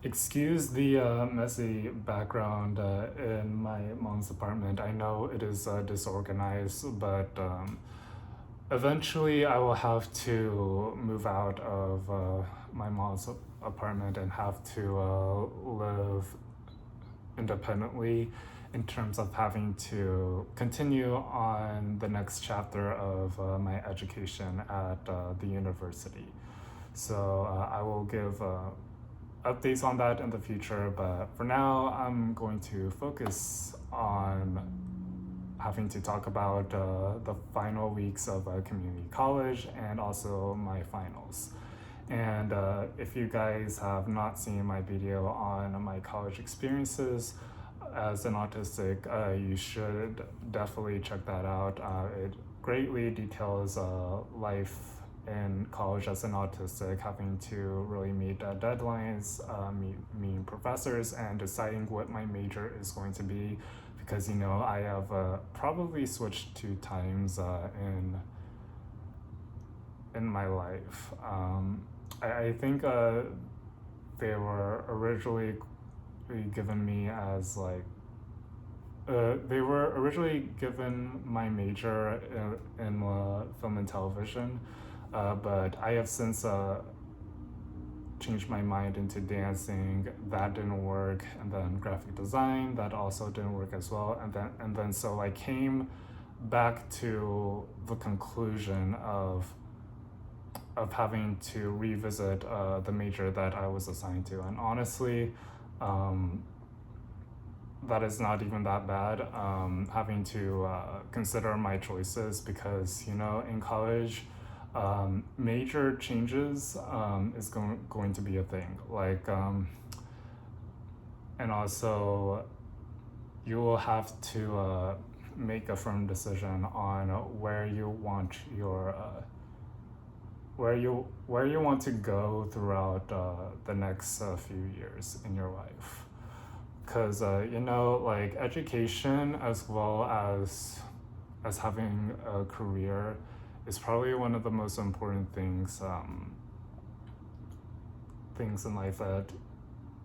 Excuse the messy background in my mom's apartment. I know it is disorganized, but eventually I will have to move out of my mom's apartment and have to live independently in terms of having to continue on the next chapter of my education at the university. So I will give updates on that in the future, but for now, I'm going to focus on having to talk about the final weeks of community college and also my finals. And if you guys have not seen my video on my college experiences as an autistic, you should definitely check that out. It greatly details life in college as an autistic, having to really meet deadlines, meeting professors, and deciding what my major is going to be. Because I have probably switched 2 times in my life. I think they were originally given me as like they were originally given my major in film and television, but I have since changed my mind into dancing. That didn't work, and then graphic design, that also didn't work as well. And then so I came back to the conclusion of having to revisit the major that I was assigned to. And honestly, that is not even that bad, having to consider my choices, because in college, major changes is going to be a thing. Like, and also you will have to make a firm decision on where you want your where you want to go throughout the next few years in your life. Because like education as well as having a career is probably one of the most important things in life that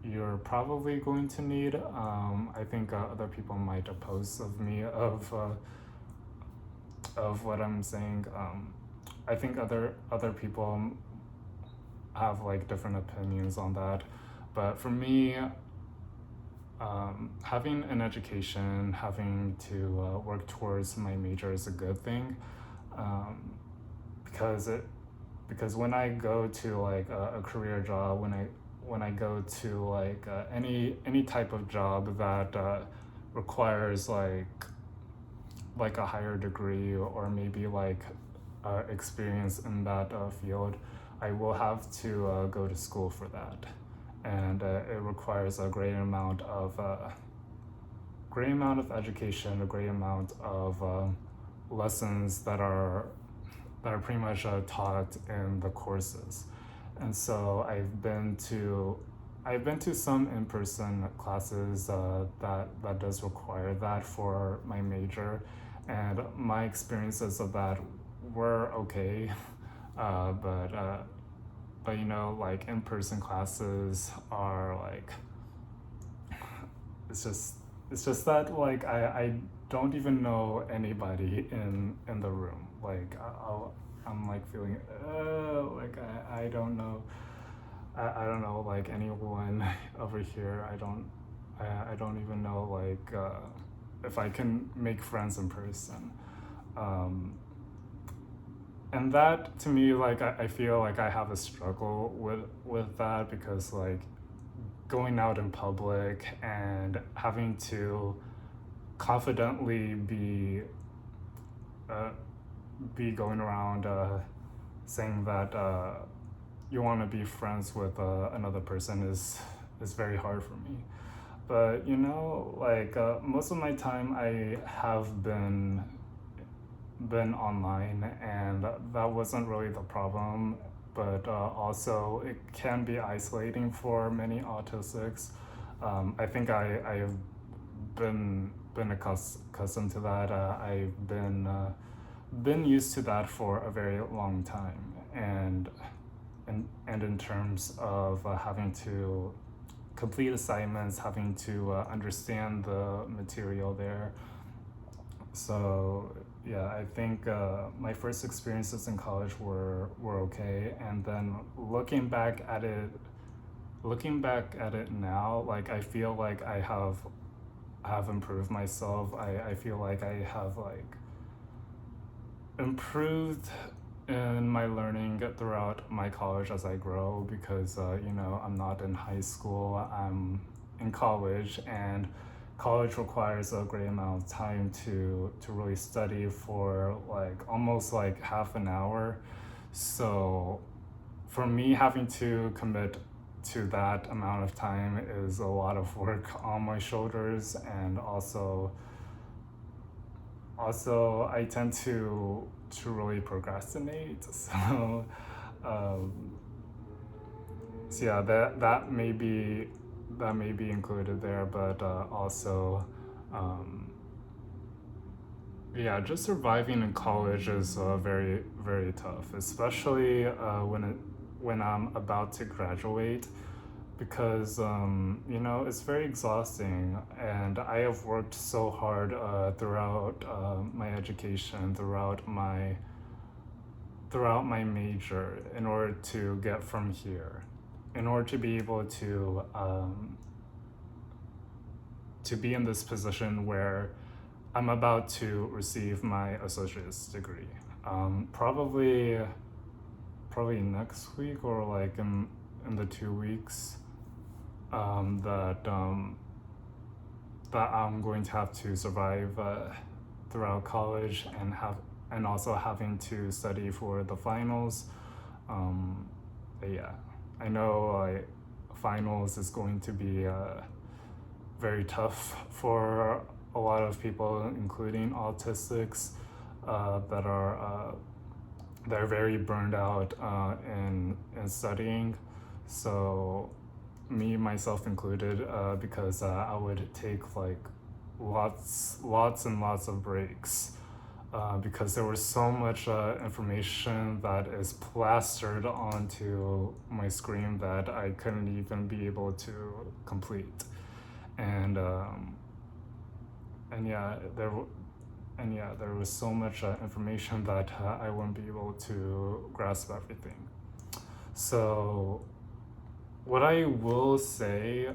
you're probably going to need. I think other people might oppose of me of what I'm saying. I think other people have like different opinions on that, but for me, having an education, having to work towards my major is a good thing, because when I go to like a career job, when I go to like any type of job that requires like a higher degree, or maybe like experience in that field, I will have to go to school for that, and it requires a great amount of education, a great amount of lessons that are pretty much taught in the courses. And so I've been to some in-person classes that does require that for my major, and my experiences of that were okay, but like in-person classes are like, it's just that like I don't even know anybody in the room. Like I'm like feeling like I don't know, I don't know like anyone over here. I don't even know like if I can make friends in person. And that to me, like I feel like I have a struggle with that, because like going out in public and having to confidently be going around saying that you want to be friends with another person is very hard for me. But like most of my time I have been online, and that wasn't really the problem. But also it can be isolating for many autistics. I think I have been accustomed to that. I've been used to that for a very long time, and in terms of having to complete assignments, having to understand the material there. So yeah, I think my first experiences in college were okay, and then looking back at it now, like I feel like I have improved myself. I feel like I have like improved in my learning throughout my college as I grow, because I'm not in high school, I'm in college, and college requires a great amount of time to really study for like almost like half an hour. So for me, having to commit to that amount of time is a lot of work on my shoulders, and also I tend to really procrastinate. Um, so yeah, that may be included there, but also um, yeah, just surviving in college is very very tough, especially when I'm about to graduate, because it's very exhausting, and I have worked so hard throughout my education, throughout my major, in order to get from here, in order to be able to be in this position where I'm about to receive my associate's degree. Probably next week, or like in the 2 weeks that I'm going to have to survive throughout college, and also having to study for the finals. But yeah, I know finals is going to be very tough for a lot of people, including autistics, that are they're very burned out in studying. So me myself included, because I would take like lots and lots of breaks, because there was so much information that is plastered onto my screen that I couldn't even be able to complete. And there was so much information that I wouldn't be able to grasp everything. So what I will say,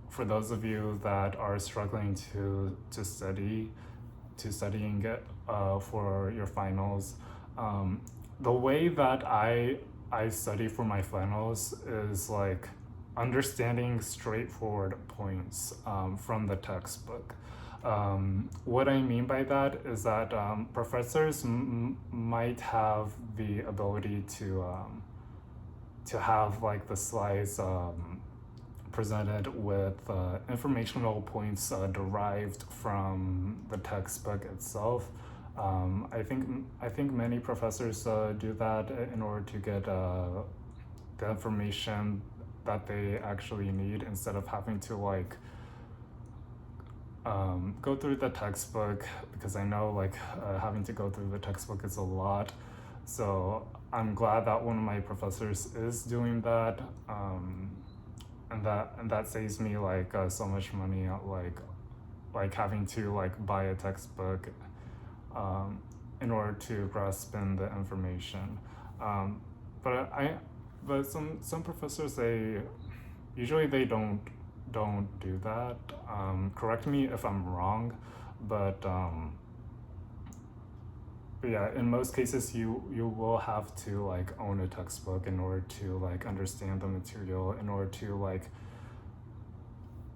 for those of you that are struggling to studying it for your finals, the way that I study for my finals is like understanding straightforward points from the textbook. What I mean by that is that professors might have the ability to have like the slides presented with informational points derived from the textbook itself. I think many professors do that in order to get the information that they actually need, instead of having to like go through the textbook, because I know like having to go through the textbook is a lot. So I'm glad that one of my professors is doing that, and that saves me like so much money, like having to like buy a textbook in order to grasp in the information. But some professors, they usually don't do that. Correct me if I'm wrong, but yeah, in most cases you will have to like own a textbook in order to like understand the material, in order to like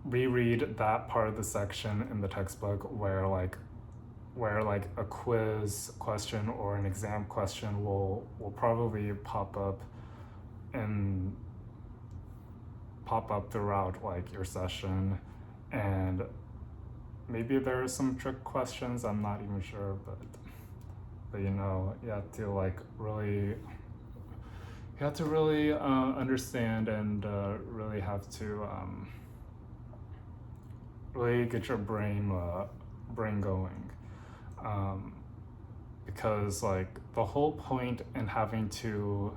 reread that part of the section in the textbook where a quiz question or an exam question will probably pop up throughout like your session. And maybe there are some trick questions, I'm not even sure, but you have to like really understand, and really have to really get your brain going, because like the whole point in having to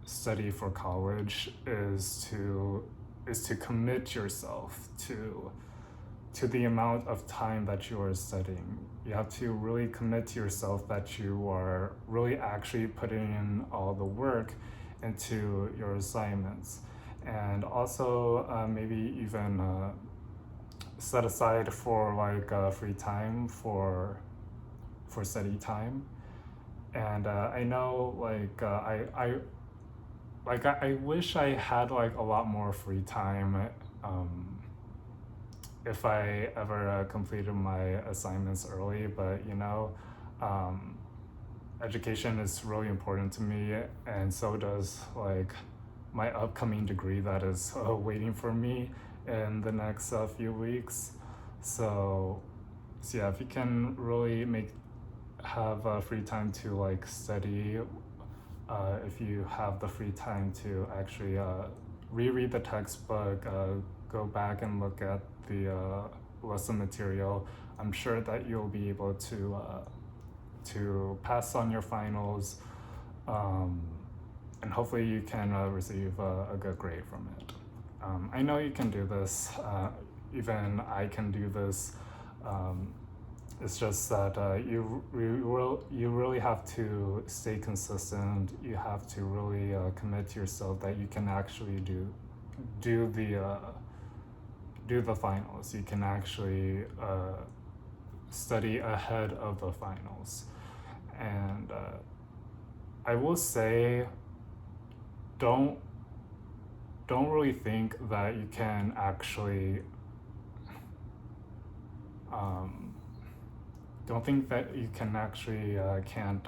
study for college is to to commit yourself to the amount of time that you are studying. You have to really commit to yourself that you are really actually putting in all the work into your assignments. And also maybe even set aside for like free time for study time. And I know I wish I had like a lot more free time if I ever completed my assignments early, but education is really important to me, and so does like my upcoming degree that is waiting for me in the next few weeks. So yeah, if you can really have free time to like study, if you have the free time to actually reread the textbook, go back and look at the lesson material, I'm sure that you'll be able to pass on your finals, and hopefully you can receive a good grade from it. I know you can do this. Even I can do this. It's just that you really have to stay consistent. You have to really commit to yourself that you can actually do the finals. You can actually study ahead of the finals. And I will say, don't really think that you can actually don't think that you can actually can't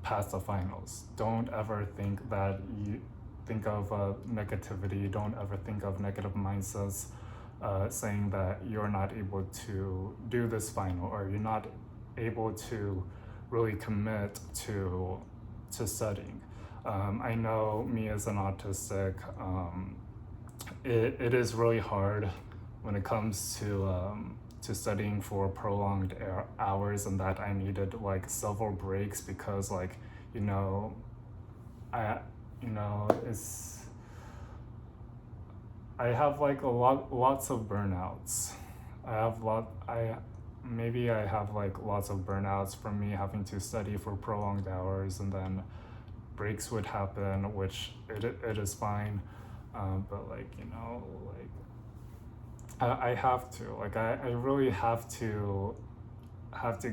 pass the finals. Don't ever think that you think of negativity. Don't ever think of negative mindsets saying that you're not able to do this final, or you're not able to really commit to studying. I know me as an autistic, it is really hard when it comes to studying for prolonged hours, and that I needed like several breaks because I have like lots of burnouts. I have like lots of burnouts from me having to study for prolonged hours, and then breaks would happen, which it is fine, but I have to, I really have to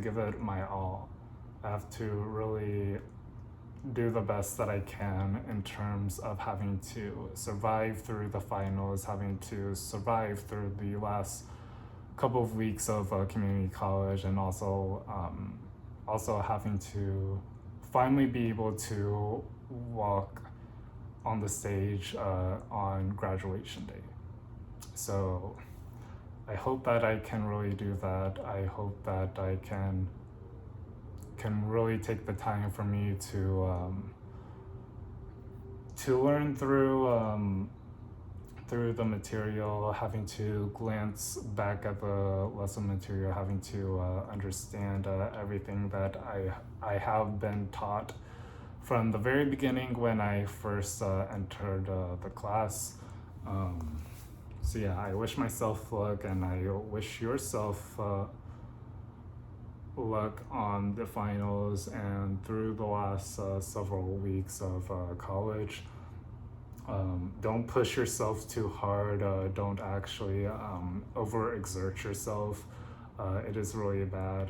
give it my all. I have to really do the best that I can in terms of having to survive through the finals, having to survive through the last couple of weeks of community college, and also having to finally be able to walk on the stage on graduation day. So I hope that I can really do that. I hope that I can really take the time for me to learn through the material, having to glance back at the lesson material, having to understand everything that I have been taught from the very beginning when I first entered the class. So yeah, I wish myself luck, and I wish yourself luck on the finals and through the last several weeks of college. Don't push yourself too hard. Don't actually overexert yourself. It is really bad,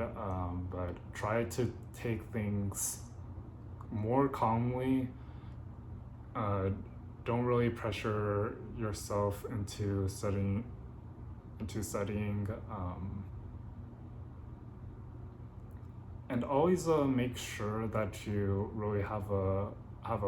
but try to take things more calmly. Don't really pressure yourself into studying. And always make sure that you really have a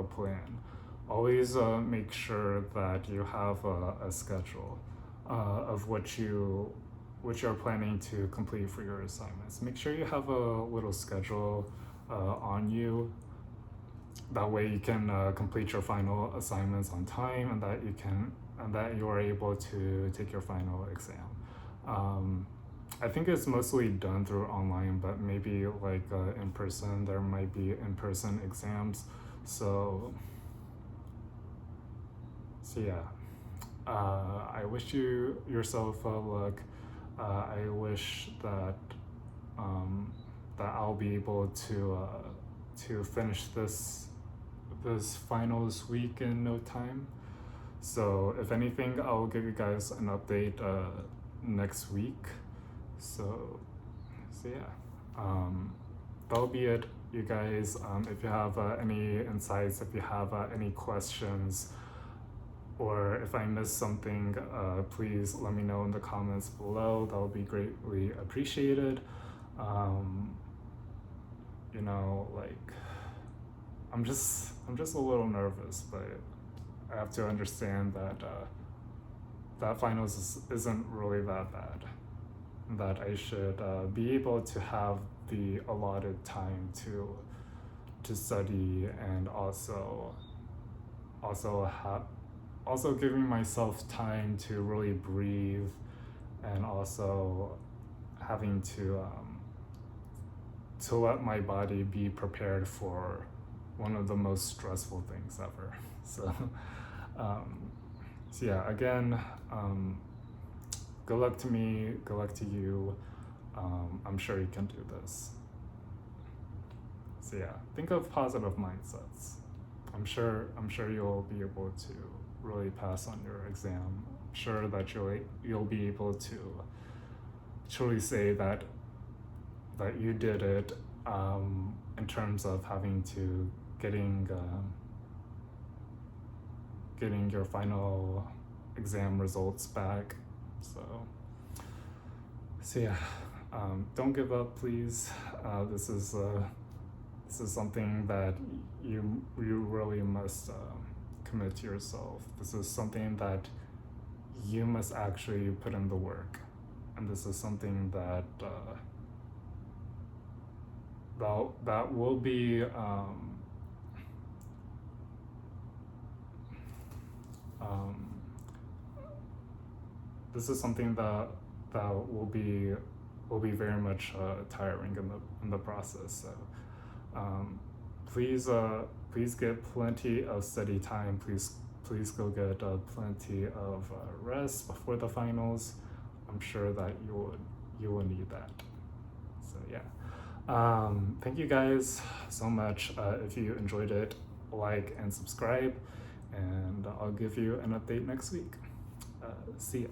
plan. Always make sure that you have a schedule of what you're planning to complete for your assignments. Make sure you have a little schedule on you. That way you can complete your final assignments on time, and that you are able to take your final exam. I think it's mostly done through online, but maybe in person, there might be in-person exams. So yeah, I wish you yourself luck. I wish that that I'll be able to finish this finals week in no time. So if anything, I'll give you guys an update next week. So yeah, that'll be it, you guys. If you have any insights, if you have any questions, or if I missed something, please let me know in the comments below. That would be greatly appreciated. You know, like I'm just a little nervous, but I have to understand that that finals isn't really that bad. That I should be able to have the allotted time to study, and also giving myself time to really breathe, and also having to let my body be prepared for one of the most stressful things ever. So yeah, again, good luck to me, good luck to you. I'm sure you can do this. So yeah, think of positive mindsets. I'm sure you'll be able to really pass on your exam. I'm sure that you'll be able to truly say that you did it, in terms of having to getting your final exam results back. So yeah, don't give up, please. This is something that you really must commit to yourself. This is something that you must actually put in the work, and this is something that that will be this is something that will be very much tiring in the process. So please get plenty of study time. Please go get plenty of rest before the finals. I'm sure that you will need that. So yeah, thank you guys so much. If you enjoyed it, like and subscribe, and I'll give you an update next week. See ya.